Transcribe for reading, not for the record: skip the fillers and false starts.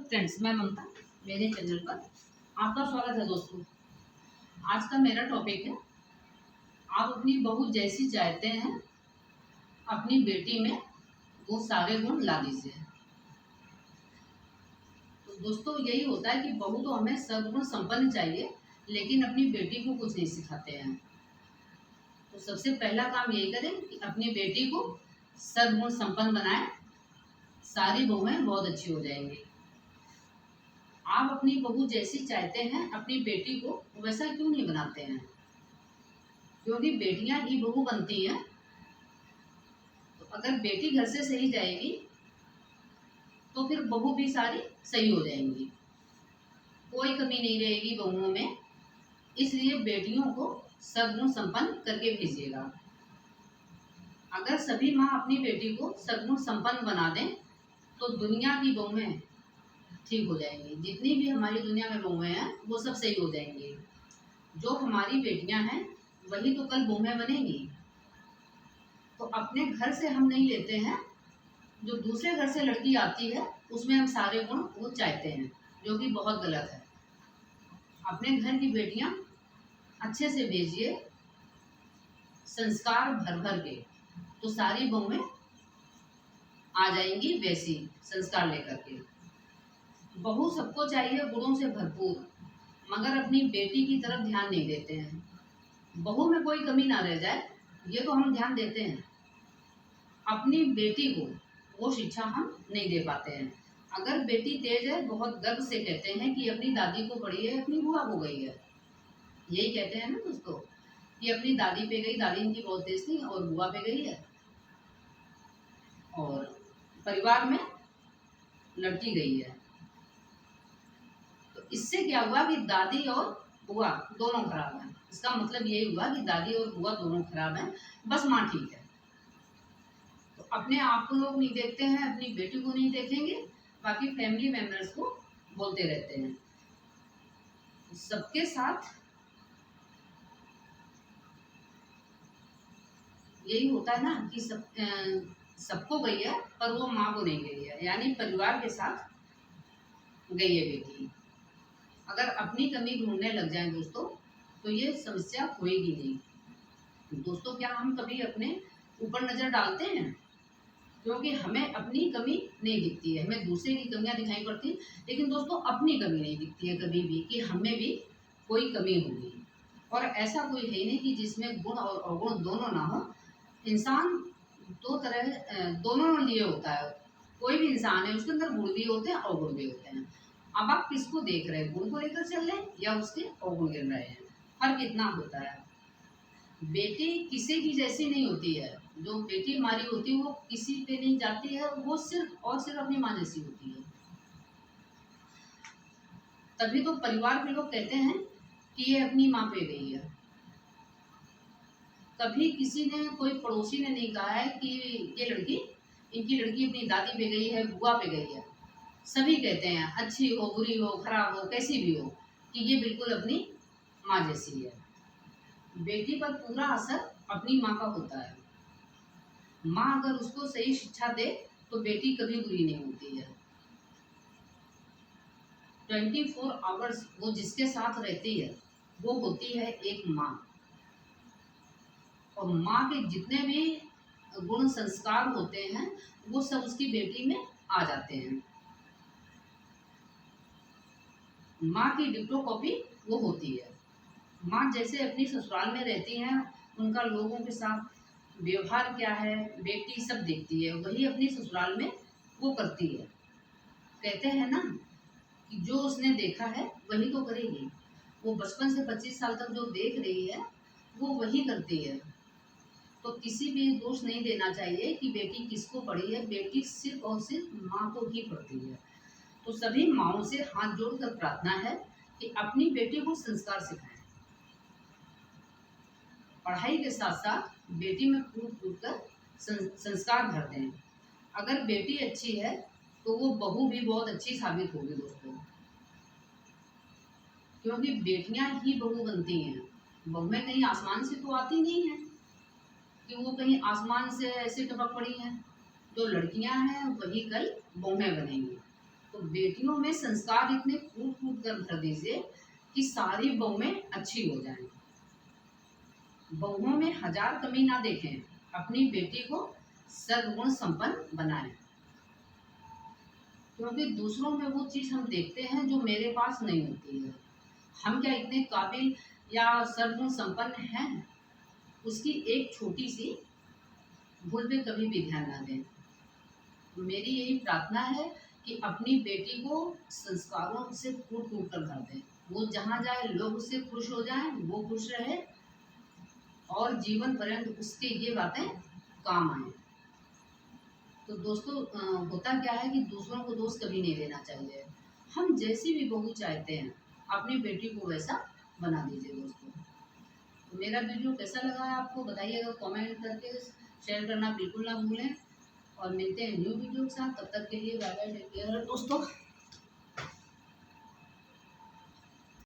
Friends, मैं ममता, मेरे channel पर आपका स्वागत है। दोस्तों, आज का मेरा टॉपिक है, आप अपनी बहू जैसी चाहते हैं अपनी बेटी में वो सारे गुण ला दीजिए। तो दोस्तों, यही होता है कि बहू तो हमें सर्वगुण संपन्न चाहिए, लेकिन अपनी बेटी को कुछ नहीं सिखाते हैं। तो सबसे पहला काम यही करें कि अपनी बेटी को सर्वगुण संपन्न बनाएं, सारी बहुएं बहुत अच्छी हो जाएंगी। आप अपनी बहू जैसी चाहते हैं अपनी बेटी को, वैसा क्यों नहीं बनाते हैं? क्योंकि बेटियां ही बहू बनती हैं। तो अगर बेटी घर से सही जाएगी तो फिर बहू भी सारी सही हो जाएंगी, कोई कमी नहीं रहेगी बहुओं में। इसलिए बेटियों को सद्गुण संपन्न करके भेजिएगा। अगर सभी माँ अपनी बेटी को सद्गुण संपन्न बना दें तो दुनिया की बहुएं ठीक हो जाएंगी। जितनी भी हमारी दुनिया में बहुएं हैं वो सब सही हो जाएंगी। जो हमारी बेटियां हैं वही तो कल बहुएं बनेंगी। तो अपने घर से हम नहीं लेते हैं, जो दूसरे घर से लड़की आती है उसमें हम सारे गुण वो चाहते हैं, जो कि बहुत गलत है। अपने घर की बेटियां अच्छे से भेजिए, संस्कार भर भर के, तो सारी बहुएं आ जाएंगी वैसी संस्कार लेकर के। बहू सबको चाहिए गुणों से भरपूर, मगर अपनी बेटी की तरफ ध्यान नहीं देते हैं। बहू में कोई कमी ना रह जाए, ये तो हम ध्यान देते हैं। अपनी बेटी को वो शिक्षा हम नहीं दे पाते हैं। अगर बेटी तेज है, बहुत गर्व से कहते हैं कि अपनी दादी को पढ़ी है, अपनी बुआ को गई है। यही कहते हैं ना दोस्तों कि अपनी दादी पे गई, दादी इनकी बहुत तेज थी, और बुआ पे गई है, और परिवार में लड़की गई है। तो इससे क्या हुआ कि दादी और बुआ दोनों खराब हैं। इसका मतलब यही हुआ कि दादी और बुआ दोनों खराब हैं, बस माँ ठीक है। तो अपने आप को लोग नहीं देखते हैं, अपनी बेटी को नहीं देखेंगे, बाकी फैमिली मेंबर्स को बोलते रहते हैं। सबके साथ यही होता है ना कि सबको गई है पर वो माँ को नहीं गई है, यानी परिवार के साथ गई है बेटी। अगर अपनी कमी ढूंढने लग जाएं दोस्तों, तो ये समस्या होएगी नहीं। दोस्तों, क्या हम कभी अपने ऊपर नज़र डालते हैं? क्योंकि हमें अपनी कमी नहीं दिखती है, हमें दूसरे की कमियां दिखाई पड़ती, लेकिन दोस्तों अपनी कमी नहीं दिखती है कभी भी कि हमें भी कोई कमी होगी। और ऐसा कोई है नहीं कि जिसमें गुण और अवगुण दोनों ना हो। इंसान दो तरह दोनों लिए होता है। कोई भी इंसान है, उसके अंदर गुण भी होते हैं, अवगुण भी होते हैं। अब आप किसको देख रहे हैं, गुण को लेकर चल रहे हैं या उसके अवगुण गिर रहे हैं? फर्क इतना होता है। बेटी किसी की जैसी नहीं होती है। जो बेटी हमारी होती है वो किसी पे नहीं जाती है, वो सिर्फ और सिर्फ अपनी माँ जैसी होती है। तभी तो परिवार के लोग कहते हैं कि ये अपनी माँ पे गई है। कभी किसी ने, कोई पड़ोसी ने नहीं कहा है कि ये लड़की, इनकी लड़की अपनी दादी पे गई है, बुआ पे गई है। सभी कहते हैं, अच्छी हो, बुरी हो, खराब हो, कैसी भी हो, कि ये बिल्कुल अपनी माँ जैसी है। बेटी पर पूरा असर अपनी माँ का होता है। माँ अगर उसको सही शिक्षा दे तो बेटी कभी बुरी नहीं होती है। 24 आवर्स वो जिसके साथ रहती है वो होती है एक माँ। और माँ के जितने भी गुण संस्कार होते हैं वो सब उसकी बेटी में आ जाते हैं। माँ की डिप्लो कॉपी वो होती है। माँ जैसे अपनी ससुराल में रहती हैं, उनका लोगों के साथ व्यवहार क्या है बेटी सब देखती है, वही अपनी ससुराल में वो करती है। कहते हैं ना कि जो उसने देखा है वही तो करेगी। वो बचपन से 25 साल तक जो देख रही है वो वही करती है। तो किसी भी दोष नहीं देना चाहिए कि बेटी किसको पढ़ी है। बेटी सिर्फ और सिर्फ माँ को ही पढ़ती है। तो सभी माँओं से हाथ जोड़कर प्रार्थना है कि अपनी बेटी को संस्कार सिखाएं। पढ़ाई के साथ साथ बेटी में कूद कूद कर संस्कार भर दें। अगर बेटी अच्छी है तो वो बहू भी बहुत अच्छी साबित होगी दोस्तों, क्योंकि बेटियां ही बहू बनती हैं। बहुएं कहीं आसमान से तो आती नहीं है कि वो कहीं आसमान से ऐसे टपक पड़ी हैं। जो लड़कियां हैं वही कल बहुएं बनेंगी। तो तो बेटियों में संस्कार इतने कूट कूट कर भर दीजिए कि सारी बहुएं अच्छी हो जाएं। बहुओं में हजार कमी ना देखें, अपनी बेटी को सर्वगुण संपन्न बनाएं। क्योंकि दूसरों में वो चीज़ हम देखते हैं जो मेरे पास नहीं होती है। हम क्या इतने काबिल या सर्वगुण संपन्न हैं? उसकी एक छोटी सी भूल पे कभी भी ध्यान ना दें। मेरी यही प्रार्थना है कि अपनी बेटी को संस्कारों से कूट कूट कर भर दें। वो जहाँ जाए लोग उससे खुश हो जाएं, वो खुश रहे और जीवन पर्यंत उसके ये बातें काम आए। तो दोस्तों, होता क्या है कि दूसरों को दोष कभी नहीं देना चाहिए। हम जैसी भी बहू चाहते हैं अपनी बेटी को वैसा बना दीजिए। दोस्तों, तो मेरा वीडियो कैसा लगा है आपको बताइएगा, कमेंट करके शेयर करना बिल्कुल ना भूलें। और मिलते हैं न्यू वीडियो के साथ, तब तक के लिए बाय बाय, टेक केयर दोस्तों।